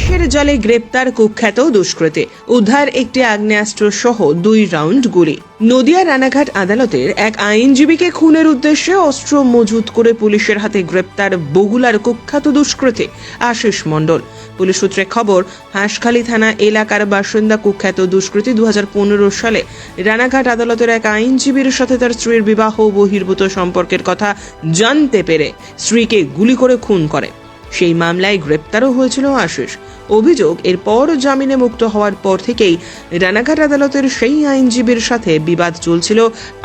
পুলিশের জালে গ্রেপ্তার কুখ্যাত দুষ্কৃতী, উদ্ধার একটি আগ্নেয়াস্ত্র সহ 2 রাউন্ড গুলি। নদিয়া রানাঘাট আদালতের এক আইনজীবীকে খুনের উদ্দেশ্যে অস্ত্র মজুত করে পুলিশের হাতে গ্রেপ্তার বগুলার কুখ্যাত দুষ্কৃতী আশিস মণ্ডল। পুলিশ সূত্রে খবর, হাঁসখালী থানা এলাকার বাসিন্দা কুখ্যাত দুষ্কৃতী 2015 সালে রানাঘাট আদালতের এক আইনজীবীর সাথে তার স্ত্রীর বিবাহ বহির্ভূত সম্পর্কের কথা জানতে পেরে স্ত্রীকে গুলি করে খুন করে। সেই মামলায় গ্রেপ্তারও হয়েছিল আশিস। অভিযোগ, এরপর জামিনে মুক্ত হওয়ার পর থেকেই রানাঘাট আদালতের সেই আইনজীবীর সাথে বিবাদ চলছিল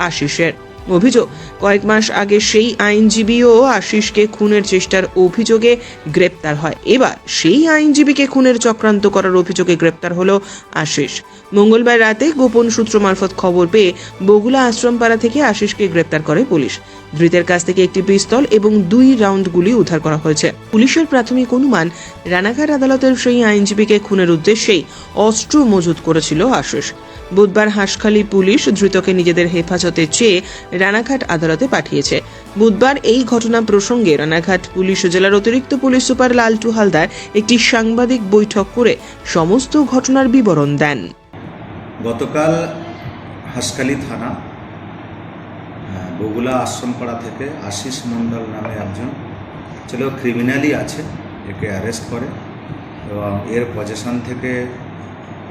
আশিসের। অভিযোগ, কয়েক মাস আগে সেই আইনজীবীও আশিসকে খুনের চেষ্টার অভিযোগে গ্রেপ্তার হয়। এবার সেই আইনজীবীকে খুনের চক্রান্ত করার অভিযোগে গ্রেপ্তার হলো আশিস। মঙ্গলবার রাতে গোপন সূত্র মারফত খবর পেয়ে বগুলা আশ্রমপাড়া থেকে আশিসকে গ্রেপ্তার করে পুলিশ। ধৃতের কাছ থেকে একটি পিস্তল এবং 2 রাউন্ড গুলি উদ্ধার করা হয়েছে। পুলিশের প্রাথমিক অনুমান, রানাঘাট আদালতের সেই আইনজীবীকে খুনের উদ্দেশ্যেই অস্ত্র মজুত করেছিল আশিস। বুধবার হাঁসখালী পুলিশ ধৃতকে নিজেদের হেফাজতে চেয়ে রানাঘাট আদালতে পাঠিয়েছে। বুধবার এই ঘটনা প্রসঙ্গে রানাঘাট পুলিশ জেলার অতিরিক্ত পুলিশ সুপার লালটু হালদার একটি সাংবাদিক বৈঠক করে সমস্ত ঘটনার বিবরণ দেন। গতকাল হাঁসখালী থানা বগুলা আশ্রমপাড়া থেকে আশিস মণ্ডল নামে একজন ছিল, ক্রিমিনালই আছে, একে অ্যারেস্ট করে এবং এর পজেশন থেকে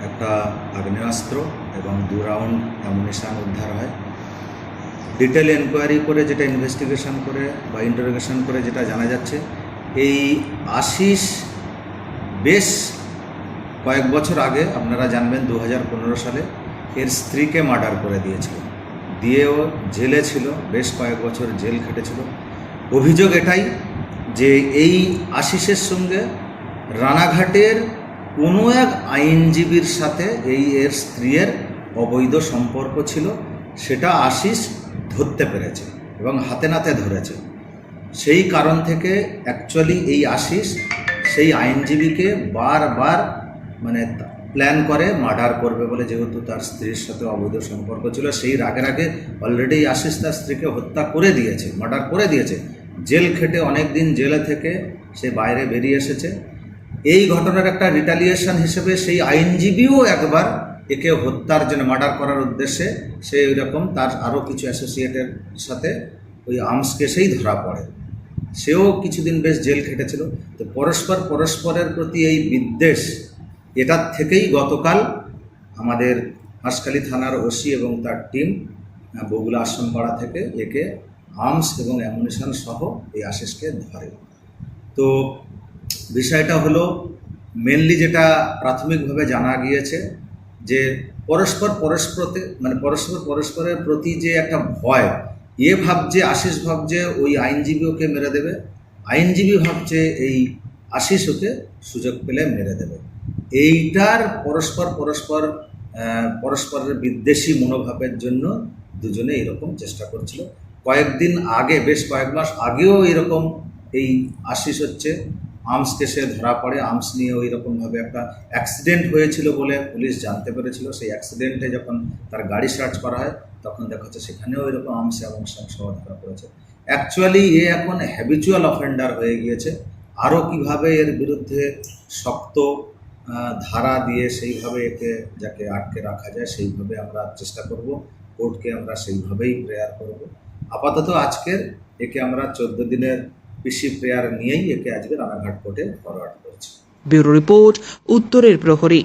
একটা আগ্নেয়াস্ত্র এবং 2 রাউন্ড অ্যামুনিশন উদ্ধার হয়। ডিটেল এনকোয়ারি করে, যেটা ইনভেস্টিগেশন করে বা ইন্টারোগেশন করে যেটা জানা যাচ্ছে, এই আশিস বেশ কয়েক বছর আগে, আপনারা জানবেন 2015 সালে এর স্ত্রীকে মার্ডার করে দিয়েছিল, দিয়েও জেলে ছিল, বেশ কয়েক বছর জেল খেটেছিল। অভিযোগ এটাই যে এই আশিসের সঙ্গে রানাঘাটের কোনো এক আইনজীবীর সাথে এর স্ত্রীর অবৈধ সম্পর্ক ছিল, সেটা আশিস ধরতে পেরেছে এবং হাতে নাতে ধরেছে। সেই কারণ থেকে অ্যাকচুয়ালি এই আশিস সেই আইনজীবীকে বারবার প্ল্যান করে মার্ডার করবে বলে, যেহেতু তার স্ত্রীর সাথে অবৈধ সম্পর্ক ছিল। সেই রাগে অলরেডি আশিস তার স্ত্রীকে হত্যা করে দিয়েছে, মার্ডার করে দিয়েছে। জেল খেটে অনেক দিন জেলে থেকে সে বাইরে বেরিয়ে এসেছে। এই ঘটনার একটা রিটালিয়েশন হিসেবে সেই আইনজীবীও একবার একে হত্যার জন্য, মার্ডার করার উদ্দেশ্যে সে ওইরকম তার আরও কিছু অ্যাসোসিয়েটের সাথে ওই আর্মস কেসেই ধরা পড়ে। সেও কিছুদিন বেশ জেল খেটেছিল। তো পরস্পরের প্রতি এই বিদ্বেষ, এটার থেকেই গতকাল আমাদের হাঁসখালী থানার ওসি এবং তার টিম বগুলা আশ্রমপাড়া থেকে একে আর্মস এবং অ্যামুনিশন সহ এই আশিসকে ধরে। তো বিষয়টা হলো, মেনলি যেটা প্রাথমিকভাবে জানা গিয়েছে যে পরস্পরের প্রতি যে একটা ভয়, আশিস ভাবছে ওই আইনজীবী ওকে মেরে দেবে, আইনজীবী ভাবছে এই আশিস ওকে সুযোগ পেলে মেরে দেবে। এইটার পরস্পরের বিদ্বেষী মনোভাবের জন্য দুজনে এরকম চেষ্টা করছিল। কয়েকদিন আগে, বেশ কয়েক মাস আগেও এরকম এই আশিস আর্মস কেসে ধরা পড়ে। আর্মস নিয়ে ওই রকমভাবে একটা অ্যাক্সিডেন্ট হয়েছিল বলে পুলিশ জানতে পেরেছিল। সেই অ্যাক্সিডেন্টে যখন তার গাড়ি সার্চ করা হয়, তখন দেখা যাচ্ছে সেখানেও এরকম আর্মস এবং সহ ধরা পড়েছে। অ্যাকচুয়ালি এখন হ্যাবিচুয়াল অফেন্ডার হয়ে গিয়েছে। আরও কিভাবে এর বিরুদ্ধে শক্ত ধারা দিয়ে সেইভাবে একে যাকে আটকে রাখা যায়, সেইভাবে আমরা চেষ্টা করব। কোর্টকে আমরা সেইভাবেই প্রেয়ার করব। আপাতত আজকের একে আমরা 14 দিনের পিসি প্রেয়ার নিয়েই একে আজকে রানাঘাট কোর্টে ফরওয়ার্ড করছি। ব্যুরো রিপোর্ট, উত্তরের প্রহরী।